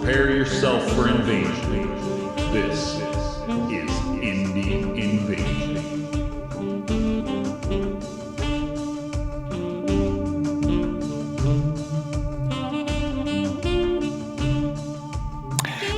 Prepare yourself for invasion. This is Indie Invasion.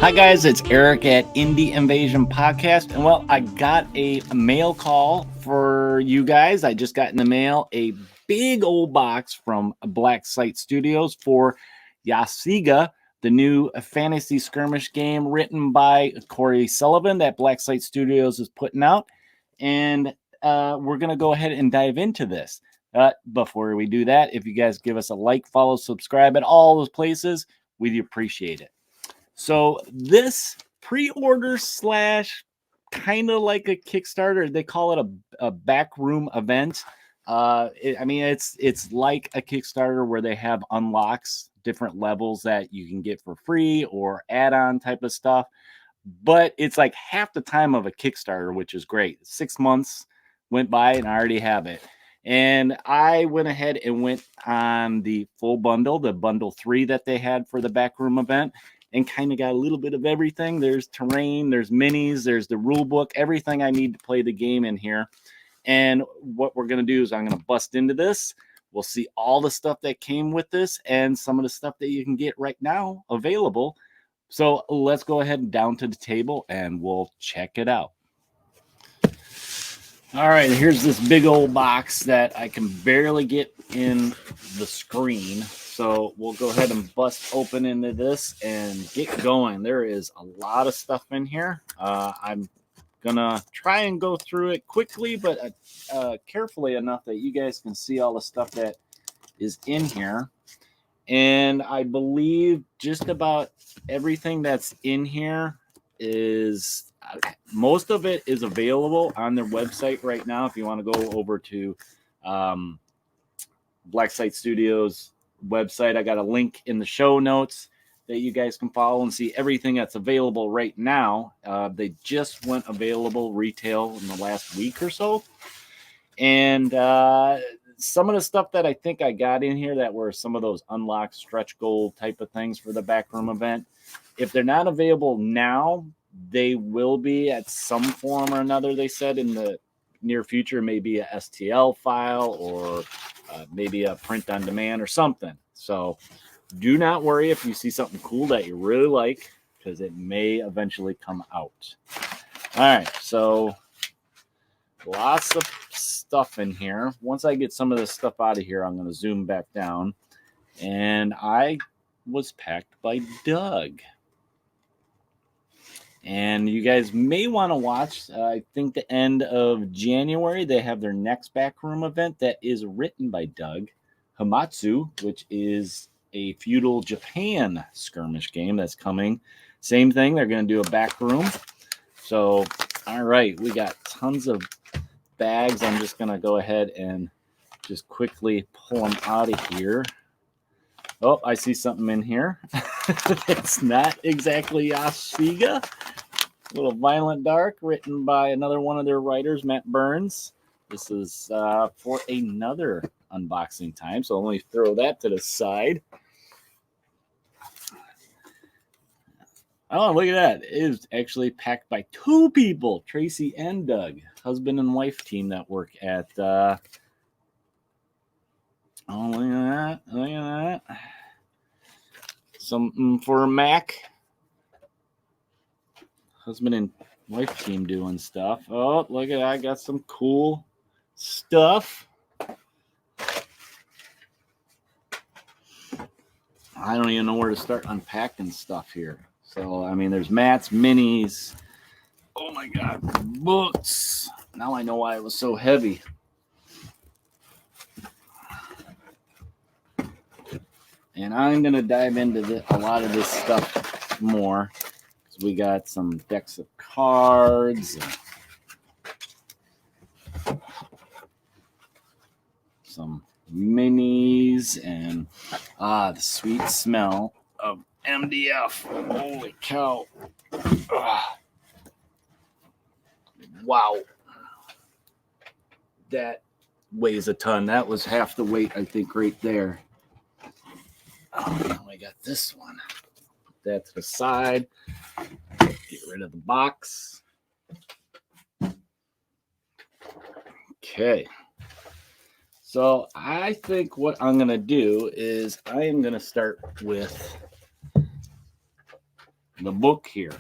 Hi guys, it's Eric at Indie Invasion Podcast, and well, I got a mail call for you guys. I just got in the mail a big old box from Black Site Studios for YAFSIGA, the new fantasy skirmish game written by Corey Sullivan that Black Site Studios is putting out, and we're going to go ahead and dive into this. Before we do that, if you guys give us a like, follow, subscribe at all those places, we'd appreciate it. So this pre-order slash kind of like a Kickstarter, they call it a backroom event. It's like a Kickstarter where they have unlocks, different levels that you can get for free or add-on type of stuff. But it's like half the time of a Kickstarter, which is great. 6 months went by and I already have it. And I went ahead and went on the full bundle, the bundle 3 that they had for the backroom event, and kind of got a little bit of everything. There's terrain, there's minis, there's the rule book, everything I need to play the game in here. And what we're going to do is I'm going to bust into this. We'll see all the stuff that came with this and some of the stuff that you can get right now available. So let's go ahead and down to the table and we'll check it out. All right, here's this big old box that I can barely get in the screen. So we'll go ahead and bust open into this and get going. There is a lot of stuff in here. I'm going to try and go through it quickly, but carefully enough that you guys can see all the stuff that is in here. And I believe just about everything that's in here is... most of it is available on their website right now. If you want to go over to Black Site Studios website, I got a link in the show notes that you guys can follow and see everything that's available right now. They just went available retail in the last week or so. And some of the stuff that I think I got in here that were some of those unlocked stretch goal type of things for the backroom event. If they're not available now, they will be at some form or another, they said, in the near future, maybe a STL file or maybe a print on demand or something. So do not worry if you see something cool that you really like, because it may eventually come out. All right, so lots of stuff in here. Once I get some of this stuff out of here, I'm going to zoom back down. And I was packed by Doug. And you guys may want to watch, I think the end of January, they have their next backroom event that is written by Doug Hamatsu, which is a feudal Japan skirmish game that's coming. Same thing, they're going to do a backroom. So, all right, we got tons of bags. I'm just going to go ahead and just quickly pull them out of here. Oh, I see something in here. It's not exactly YAFSIGA. A little Violent Dark, written by another one of their writers, Matt Burns. This is for another unboxing time, so let me throw that to the side. Oh, look at that. It is actually packed by 2 people, Tracy and Doug, husband and wife team that work at... oh, look at that. Look at that. Something for Mac. Husband and wife team doing stuff. Oh, look at that. I got some cool stuff. I don't even know where to start unpacking stuff here. So, I mean, there's mats, minis. Oh, my God. Books. Now I know why it was so heavy. And I'm going to dive into a lot of this stuff more. Because we got some decks of cards. Some minis. And the sweet smell of MDF. Holy cow. Wow. That weighs a ton. That was half the weight, I think, right there. Oh, now I got this one. that to the side. Get rid of the box. Okay. So I think what I'm going to do is I am going to start with the book here.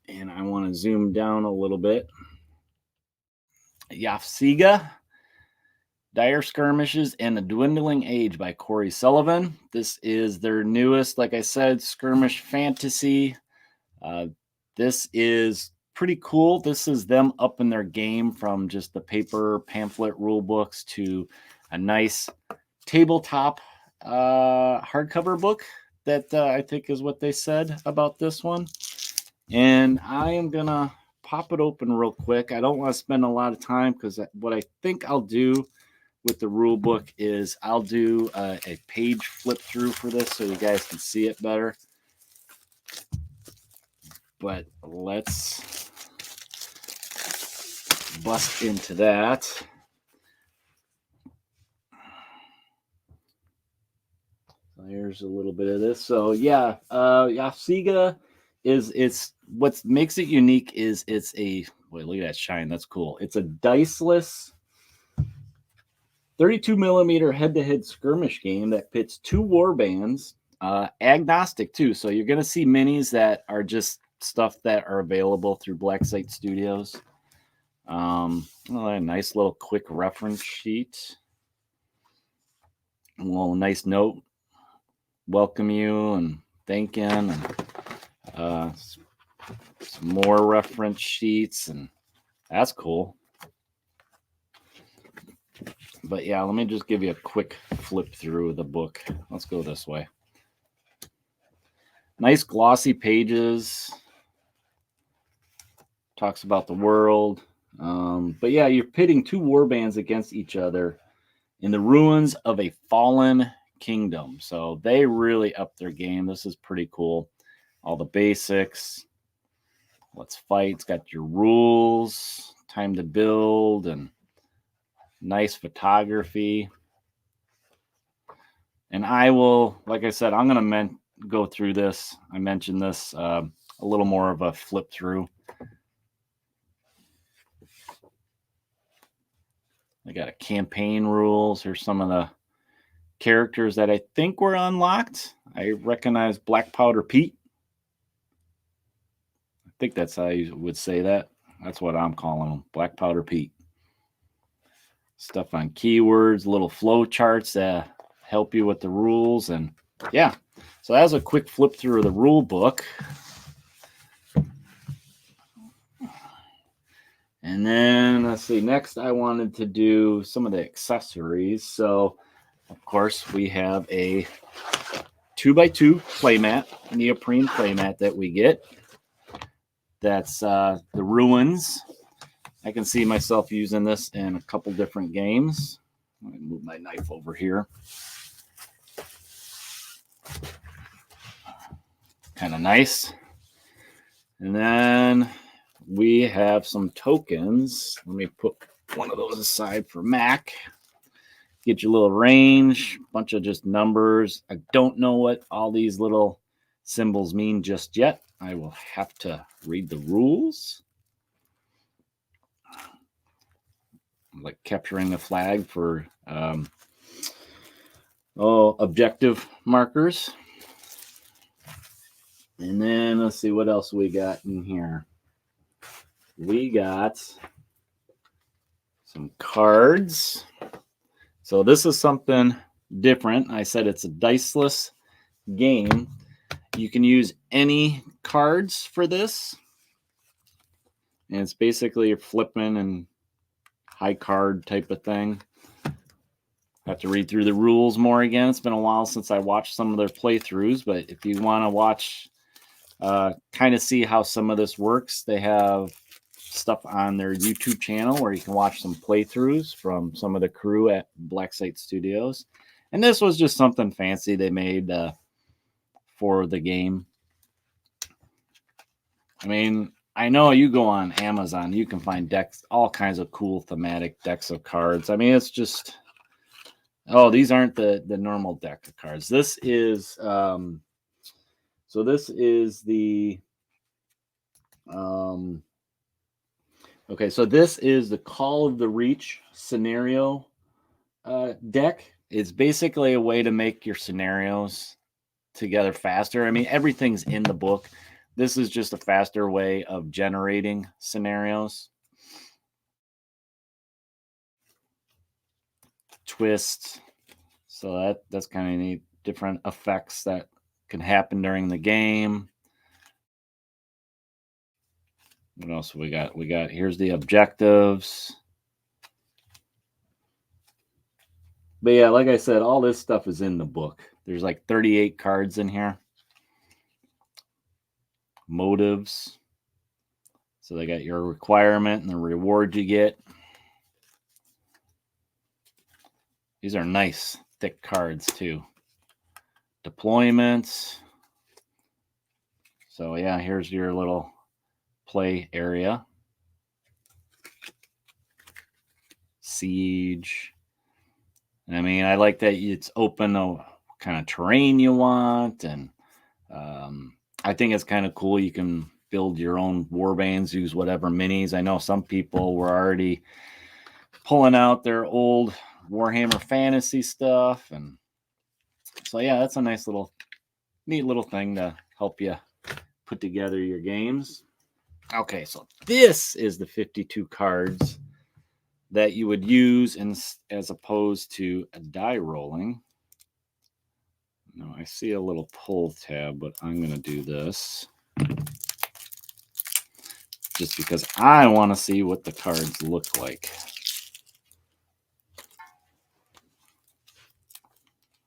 And I want to zoom down a little bit. YAFSIGA, Dire Skirmishes and the Dwindling Age by Corey Sullivan. This is their newest, like I said, skirmish fantasy. This is pretty cool. This is them up in their game from just the paper pamphlet rule books to a nice tabletop hardcover book that I think is what they said about this one. And I am going to pop it open real quick. I don't want to spend a lot of time because what I think I'll do with the rule book is I'll do a page flip through for this so you guys can see it better. But let's bust into that. So here's a little bit of this. So yeah, YAFSIGA it's what makes it unique is it's a wait, look at that shine. That's cool. It's a diceless 32 millimeter head-to-head skirmish game that pits two warbands, agnostic too. So you're going to see minis that are just stuff that are available through Blacksite Studios. A nice little quick reference sheet. A little nice note. Welcome you and thanking. And some more reference sheets. And that's cool. But yeah, let me just give you a quick flip through the book. Let's go this way. Nice glossy pages. Talks about the world. But yeah, you're pitting two warbands against each other in the ruins of a fallen kingdom. So they really upped their game. This is pretty cool. All the basics. Let's fight. It's got your rules, time to build, and nice photography. And I will, like I said, I'm going to go through this. I mentioned this a little more of a flip through. I got a campaign rules. Here's some of the characters that I think were unlocked. I recognize Black Powder Pete. I think that's how you would say that. That's what I'm calling him, Black Powder Pete. Stuff on keywords, little flow charts that help you with the rules. And yeah, so that was a quick flip through of the rule book. And then let's see, next I wanted to do some of the accessories. So of course we have a 2x2 playmat, neoprene playmat that we get. That's the Ruins. I can see myself using this in a couple different games. Let me move my knife over here. Kind of nice. And then we have some tokens. Let me put one of those aside for Mac. Get your little range, bunch of just numbers. I don't know what all these little symbols mean just yet. I will have to read the rules. Like capturing the flag for objective markers. And then let's see what else we got in here. We got some cards. So this is something different. I said it's a diceless game. You can use any cards for this. And it's basically you're flipping and high card type of thing. I have to read through the rules more again. It's been a while since I watched some of their playthroughs, but if you want to watch, kind of see how some of this works, they have stuff on their YouTube channel where you can watch some playthroughs from some of the crew at Blacksite Studios. And this was just something fancy they made for the game. I mean, I know you go on Amazon, you can find decks, all kinds of cool thematic decks of cards. I mean, it's just, oh, these aren't the normal deck of cards. This is So this is the okay, so this is the Call of the Reach scenario deck. It's basically a way to make your scenarios together faster. I mean, everything's in the book. This is just a faster way of generating scenarios. Twist. So that's kind of neat. Different effects that can happen during the game. What else we got? We got, here's the objectives. But yeah, like I said, all this stuff is in the book. There's like 38 cards in here. Motives. So they got your requirement and the reward you get. These are nice, thick cards too. Deployments. So yeah, here's your little play area. Siege. And I mean, I like that it's open to what kind of terrain you want. And I think it's kind of cool. You can build your own warbands, use whatever minis. I know some people were already pulling out their old Warhammer Fantasy stuff. And so, yeah, that's a nice little, neat little thing to help you put together your games. Okay, so this is the 52 cards that you would use as opposed to a die rolling. No, I see a little pull tab, but I'm going to do this just because I want to see what the cards look like.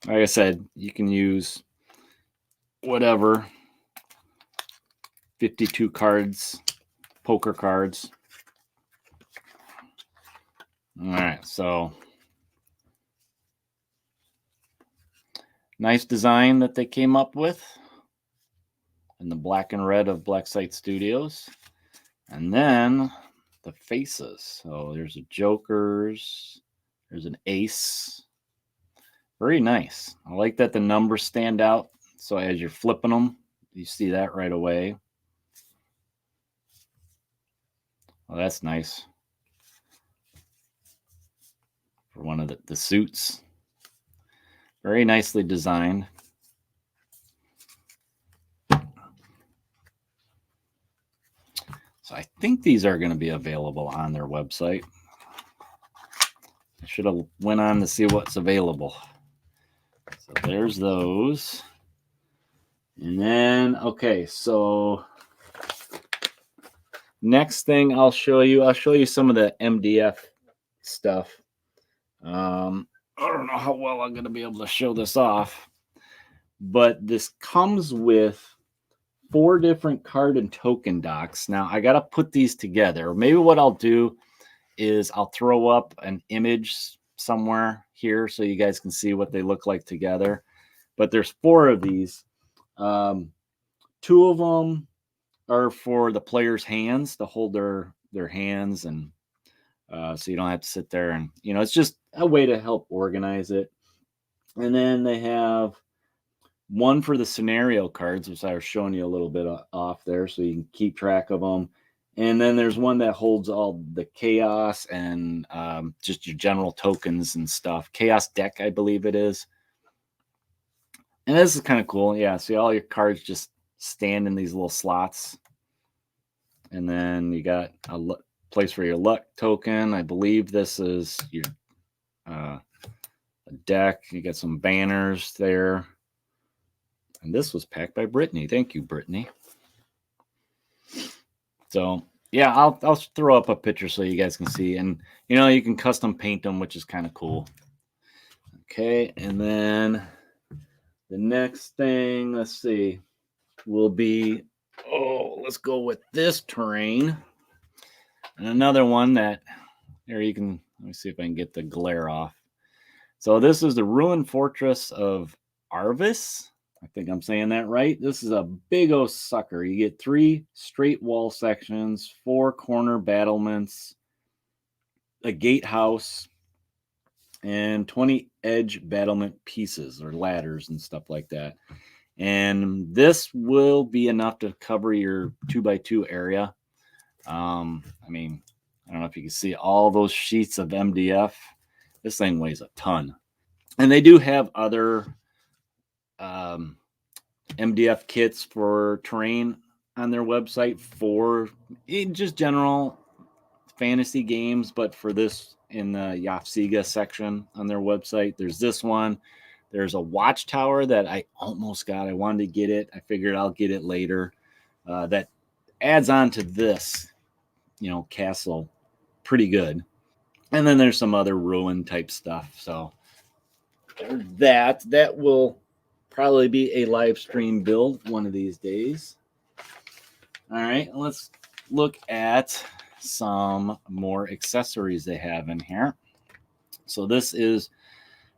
Like I said, you can use whatever 52 cards, poker cards. All right, so nice design that they came up with in the black and red of Black Site Studios. And then the faces. So there's a Joker's, there's an ace. Very nice. I like that the numbers stand out. So as you're flipping them, you see that right away. Well, that's nice. For one of the suits. Very nicely designed. So I think these are going to be available on their website. I should have went on to see what's available. So there's those. And then, okay, so next thing I'll show you some of the MDF stuff. I don't know how well I'm going to be able to show this off, but this comes with 4 different card and token docks. Now I got to put these together. Maybe what I'll do is I'll throw up an image somewhere here so you guys can see what they look like together. But there's 4 of these. 2 of them are for the players' hands to hold their hands, and so you don't have to sit there and, it's just a way to help organize it. And then they have one for the scenario cards, which I was showing you a little bit off there, so you can keep track of them. And then there's one that holds all the chaos and just your general tokens and stuff. Chaos deck, I believe it is. And this is kind of cool. Yeah, see all your cards just stand in these little slots. And then you got a place for your luck token. I believe this is your deck. You got some banners there. And this was packed by Brittany. Thank you, Brittany. So, yeah, I'll throw up a picture so you guys can see. And, you can custom paint them, which is kind of cool. Okay, and then the next thing, let's see, will be, let's go with this terrain. And another one that, here you can, let me see if I can get the glare off. So this is the Ruined Fortress of Arvis. I think I'm saying that right. This is a big old sucker. You get 3 straight wall sections, 4 corner battlements, a gatehouse, and 20 edge battlement pieces or ladders and stuff like that. And this will be enough to cover your 2x2 area. I mean, I don't know if you can see all those sheets of MDF. This thing weighs a ton. And they do have other MDF kits for terrain on their website for just general fantasy games, but for this in the YAFSIGA section on their website, there's this one. There's a watchtower that I almost got. I wanted to get it. I figured I'll get it later. That adds on to this, castle pretty good. And then there's some other ruin type stuff. So that will probably be a live stream build one of these days. All right, let's look at some more accessories they have in here. So this is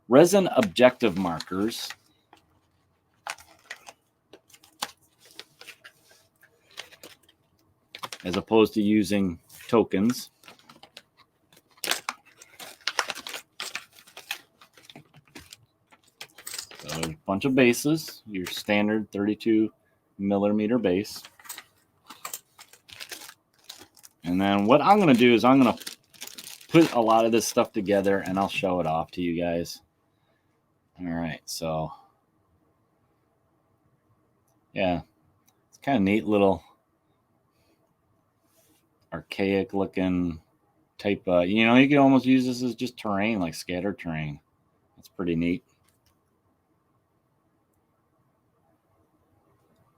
resin objective markers. As opposed to using tokens. So a bunch of bases, your standard 32 millimeter base. And then what I'm going to do is I'm going to put a lot of this stuff together and I'll show it off to you guys. All right, so yeah, it's kind of neat little archaic looking type. You can almost use this as just terrain, like scattered terrain. That's pretty neat.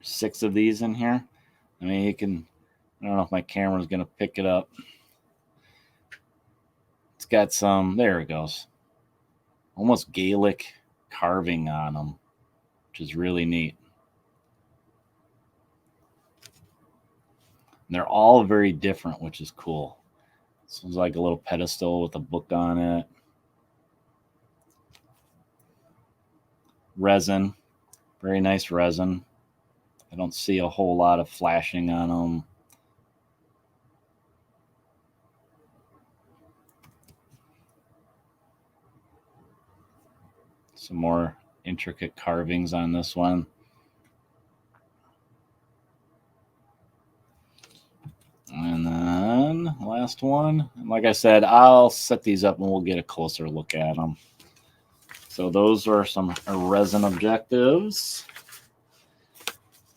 6 of these in here. I mean, you can, I don't know if my camera's going to pick it up. It's got some, there it goes. Almost Gaelic carving on them, which is really neat. And they're all very different, which is cool. This one's like a little pedestal with a book on it. Resin, very nice resin. I don't see a whole lot of flashing on them. Some more intricate carvings on this one. And then last one. Like I said, I'll set these up and we'll get a closer look at them. So those are some resin objectives.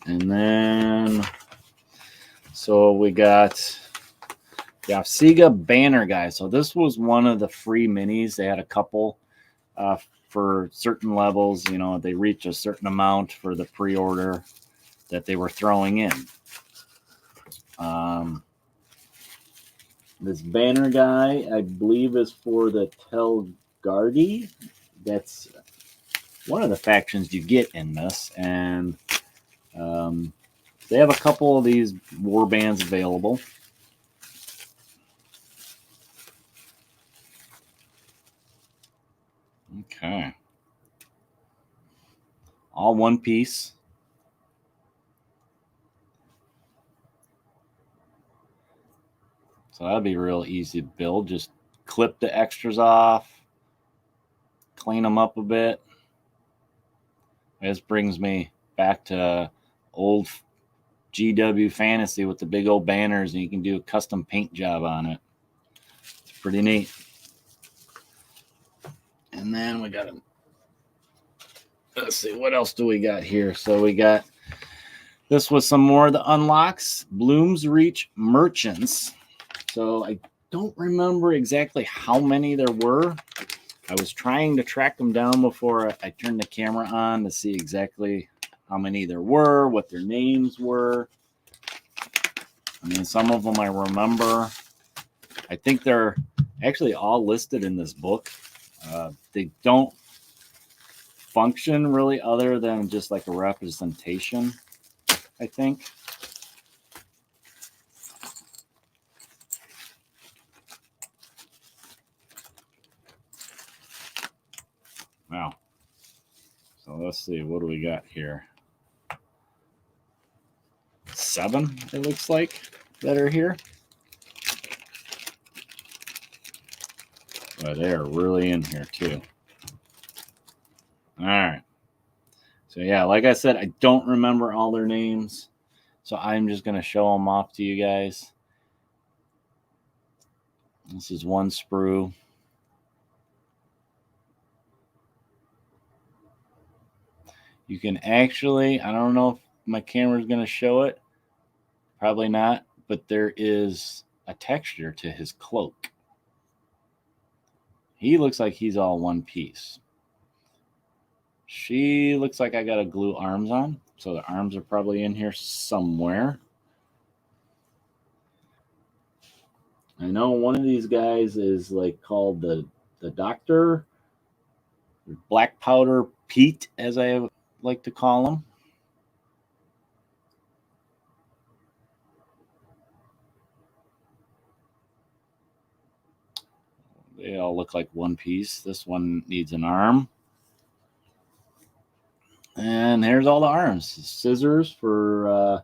And then, so we got YAFSIGA banner guys. So this was one of the free minis. They had a couple for certain levels. They reach a certain amount for the pre-order that they were throwing in. This banner guy, I believe, is for the Telgardi. That's one of the factions you get in this. And they have a couple of these warbands available. Okay. All one piece. So that'd be real easy to build. Just clip the extras off, clean them up a bit. This brings me back to old GW Fantasy with the big old banners, and you can do a custom paint job on it. It's pretty neat. And then we got let's see, what else do we got here? So we got, this was some more of the unlocks. Bloom's Reach Merchants. So I don't remember exactly how many there were. I was trying to track them down before I turned the camera on to see exactly how many there were, what their names were. I mean, some of them I remember. I think they're actually all listed in this book. They don't function really other than just like a representation, I think. Wow. So let's see, what do we got here? 7, it looks like, that are here. But they are really in here too. All right. So yeah, like I said, I don't remember all their names. So I'm just going to show them off to you guys. This is one sprue. You can actually, I don't know if my camera is going to show it. Probably not, but there is a texture to his cloak. He looks like he's all one piece. She looks like I got to glue arms on. So the arms are probably in here somewhere. I know one of these guys is like called the Doctor, Black Powder Pete, as I like to call him. They all look like one piece. This one needs an arm. And here's all the arms. Scissors for,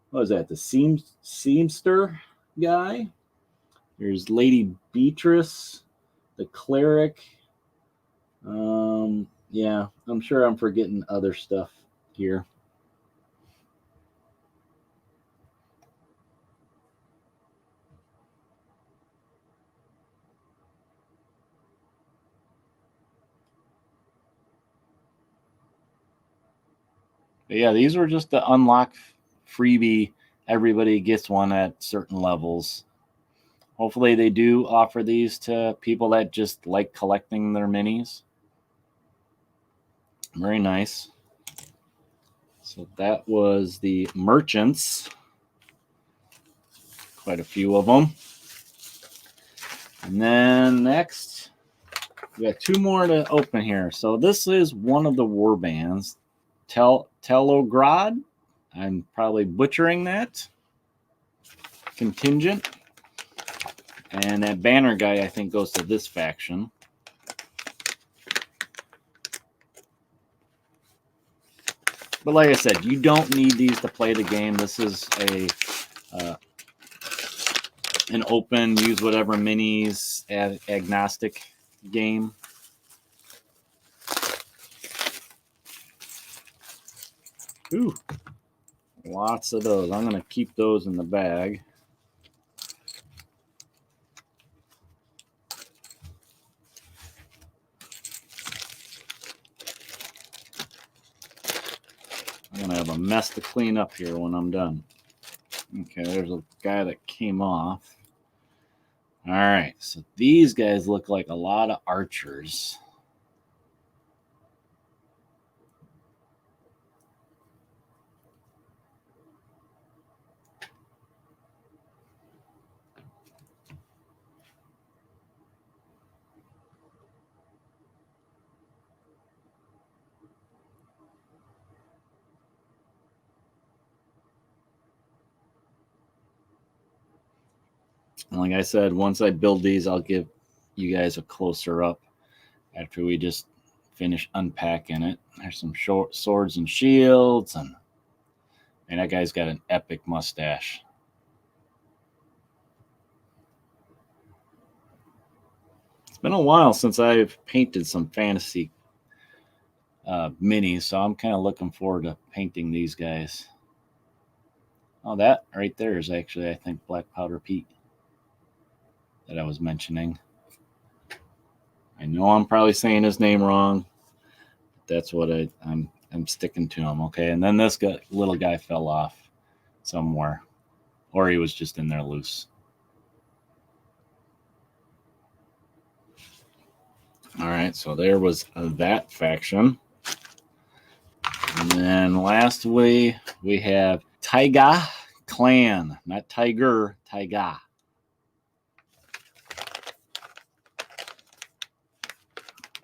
what was that? The seamster guy. There's Lady Beatrice, the cleric. Yeah, I'm sure I'm forgetting other stuff here. But yeah, these were just the unlock freebie. Everybody gets one at certain levels. Hopefully they do offer these to people that just like collecting their minis. Very nice. So that was the merchants. Quite a few of them. And then next, we got two more to open here. So this is one of the warbands. Telograd. I'm probably butchering that. Contingent. And that banner guy, I think, goes to this faction. But like I said, you don't need these to play the game. This is an open, use whatever minis, agnostic game. Ooh, lots of those. I'm going to keep those in the bag. I'm going to have a mess to clean up here when I'm done. Okay, there's a guy that came off. All right, so these guys look like a lot of archers. And like I said, once I build these, I'll give you guys a closer up after we just finish unpacking it. There's some short swords and shields, and that guy's got an epic mustache. It's been a while since I've painted some fantasy minis, so I'm kind of looking forward to painting these guys. Oh, that right there is actually, I think, Black Powder Pete that I was mentioning. I know I'm probably saying his name wrong. That's what I'm sticking to him, okay? And then this little guy fell off somewhere, or he was just in there loose. All right, so there was that faction. And then lastly, we have Taiga Clan, not Tiger, Taiga.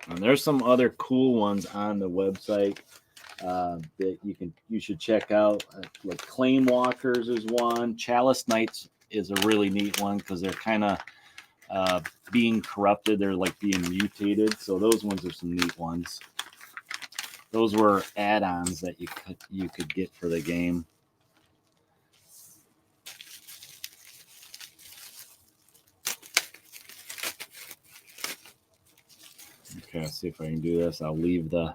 And there's some other cool ones on the website that you should check out. Like Claim Walkers is one. Chalice Knights is a really neat one because they're kind of being corrupted. They're like being mutated. So those ones are some neat ones. Those were add-ons that you could get for the game. Okay, let's see if I can do this. I'll leave the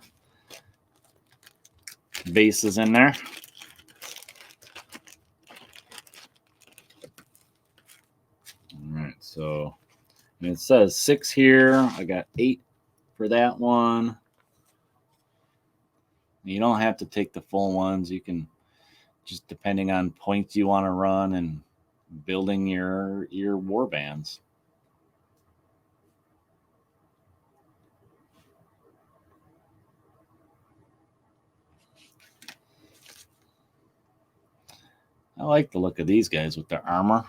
bases in there. All right, so it says 6 here. I got 8 for that one. You don't have to take the full ones. You can just, depending on points you want to run and building your warbands. I like the look of these guys with their armor.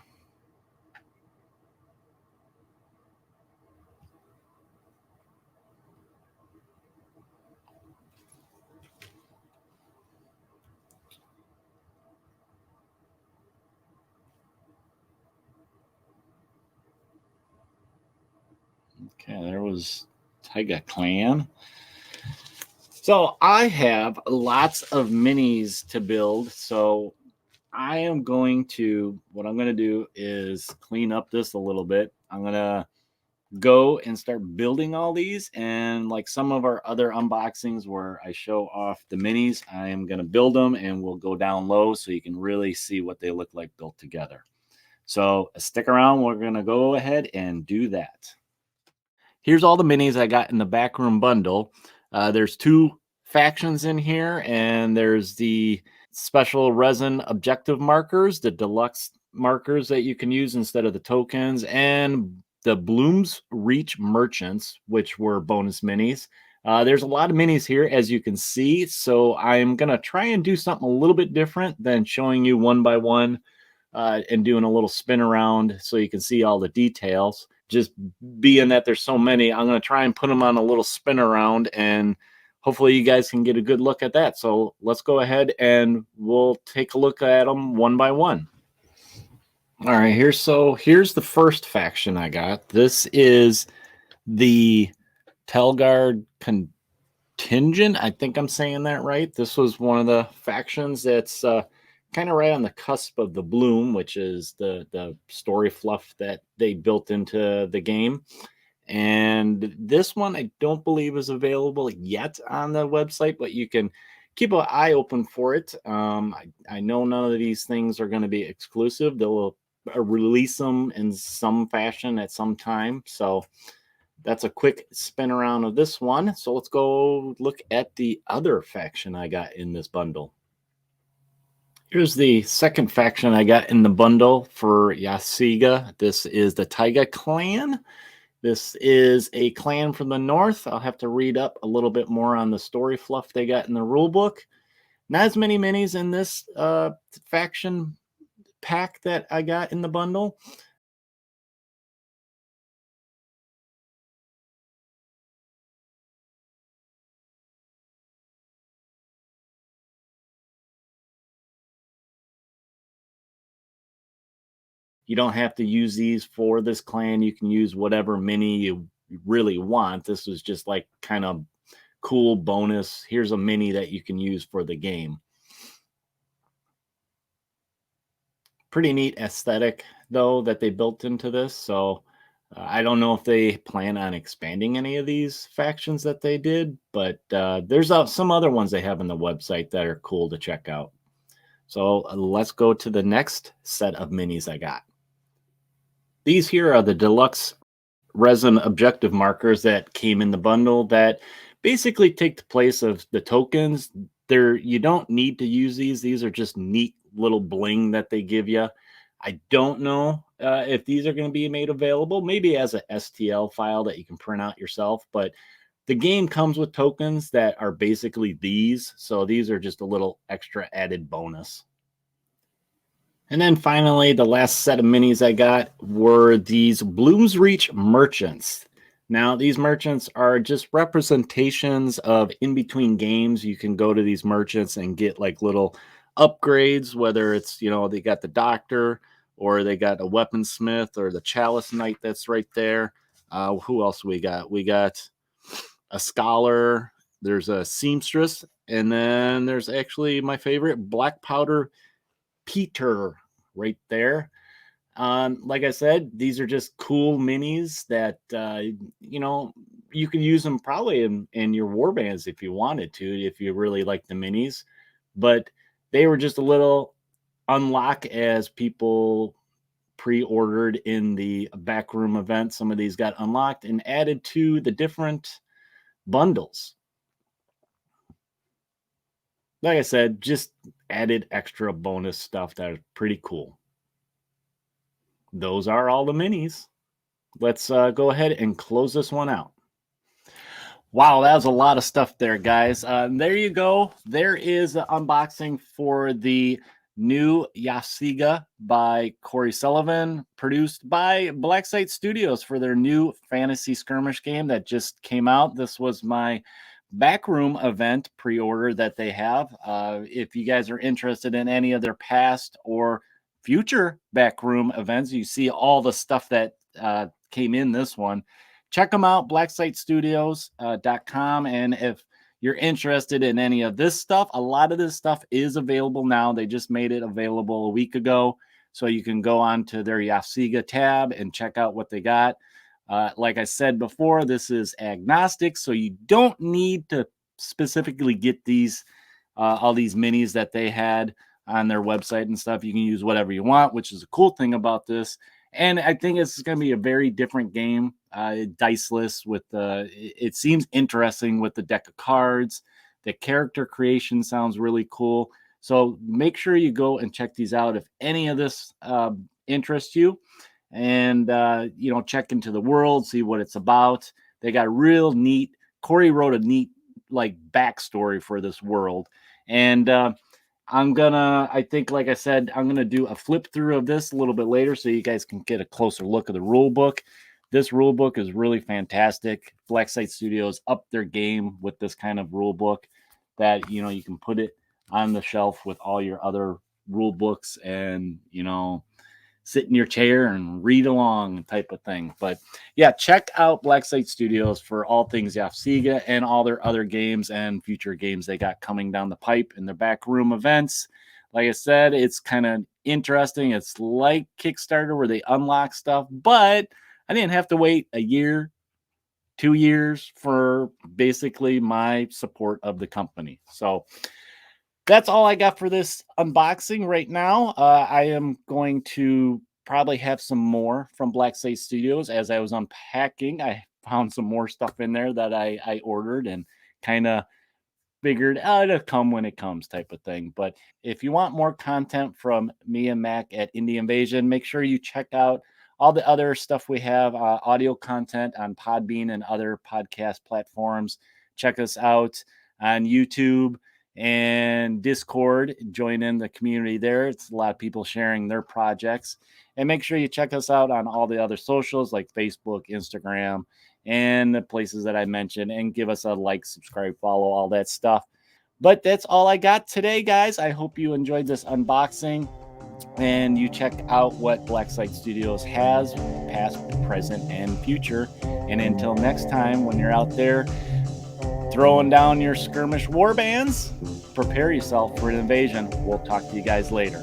Okay, there was Taiga Clan. So I have lots of minis to build. So I am going to, what I'm going to do is clean up this a little bit. I'm going to go and start building all these. And like some of our other unboxings where I show off the minis, I am going to build them and we'll go down low so you can really see what they look like built together. So stick around. We're going to go ahead and do that. Here's all the minis I got in the Backroom Bundle. There's 2 factions in here, and there's the special resin objective markers, the deluxe markers that you can use instead of the tokens, and the Bloom's Reach merchants, which were bonus minis. There's a lot of minis here, as you can see, so I'm going to try and do something a little bit different than showing you one by one and doing a little spin around so you can see all the details. Just being that there's so many, I'm going to try and put them on a little spin around, and hopefully you guys can get a good look at that. So let's go ahead and we'll take a look at them one by one. All right, here's the first faction I got. This is the Telgard Contingent. I think I'm saying that right. This was one of the factions that's kind of right on the cusp of the Bloom, which is the story fluff that they built into the game. And this one I don't believe is available yet on the website, but you can keep an eye open for it. I know none of these things are going to be exclusive. They'll release them in some fashion at some time. So that's a quick spin around of this one. So let's go look at the other faction I got in this bundle. Here's the second faction I got in the bundle for YAFSIGA. This is the Taiga clan. This is a clan from the north. I'll have to read up a little bit more on the story fluff they got in the rule book. Not as many minis in this faction pack that I got in the bundle. You don't have to use these for this clan. You can use whatever mini you really want. This was just like kind of cool bonus. Here's a mini that you can use for the game. Pretty neat aesthetic, though, that they built into this. So I don't know if they plan on expanding any of these factions that they did, but there's some other ones they have on the website that are cool to check out. So let's go to the next set of minis I got. These here are the deluxe resin objective markers that came in the bundle that basically take the place of the tokens. You don't need to use these. These are just neat little bling that they give you. I don't know if these are going to be made available, maybe as a STL file that you can print out yourself, but the game comes with tokens that are basically these. So these are just a little extra added bonus. And then finally, the last set of minis I got were these Bloom's Reach merchants. Now, these merchants are just representations of in between games. You can go to these merchants and get like little upgrades, whether it's, they got the doctor or they got a weaponsmith or the chalice knight that's right there. Who else we got? We got a scholar. There's a seamstress. And then there's actually my favorite, black powder Peter right there. Like I said, these are just cool minis that, you can use them probably in your warbands if you wanted to, if you really like the minis. but they were just a little unlock as people pre-ordered in the backroom event. Some of these got unlocked and added to the different bundles. Like I said, just added extra bonus stuff that is pretty cool. Those are all the minis. Let's go ahead and close this one out. Wow, that was a lot of stuff there, guys. There you go. There is the unboxing for the new YAFSIGA by Corey Sullivan, produced by Blacksite Studios for their new fantasy skirmish game that just came out. This was my backroom event pre-order that they have. If you guys are interested in any of their past or future backroom events, you see all the stuff that came in this one. Check them out, blacksitestudios.com. And if you're interested in any of this stuff, a lot of this stuff is available now. They just made it available a week ago. So you can go on to their YAFSIGA tab and check out what they got. Like I said before, this is agnostic, so you don't need to specifically get these all these minis that they had on their website and stuff. You can use whatever you want, which is a cool thing about this. And I think it's going to be a very different game, diceless. With it seems interesting with the deck of cards. The character creation sounds really cool. So make sure you go and check these out if any of this interests you. And check into the world, see what it's about. They got real neat. Corey wrote a neat backstory for this world, and I think, like I said, I'm gonna do a flip through of this a little bit later so you guys can get a closer look of the rule book. This rule book is really fantastic. Blacksite Studios upped their game with this kind of rule book that you can put it on the shelf with all your other rule books and sit in your chair and read along type of thing. But yeah, check out Blacksite Studios for all things YAFSIGA and all their other games and future games they got coming down the pipe in their backroom events. Like I said, it's kind of interesting. It's like Kickstarter where they unlock stuff, but I didn't have to wait a year, 2 years for basically my support of the company. So that's all I got for this unboxing right now. I am going to probably have some more from Blacksite Studios. As I was unpacking, I found some more stuff in there that I ordered and kind of figured it'll come when it comes type of thing. But if you want more content from me and Mac at Indie Invasion, make sure you check out all the other stuff we have, audio content on Podbean and other podcast platforms. Check us out on YouTube and Discord. Join in the community there. It's a lot of people sharing their projects. And make sure you check us out on all the other socials like Facebook, Instagram, and the places that I mentioned, and give us a like, subscribe, follow, all that stuff. But that's all I got today, guys. I hope you enjoyed this unboxing, and you check out what Blacksite Studios has, past, present, and future. And until next time, when you're out there throwing down your skirmish warbands, prepare yourself for an invasion. We'll talk to you guys later.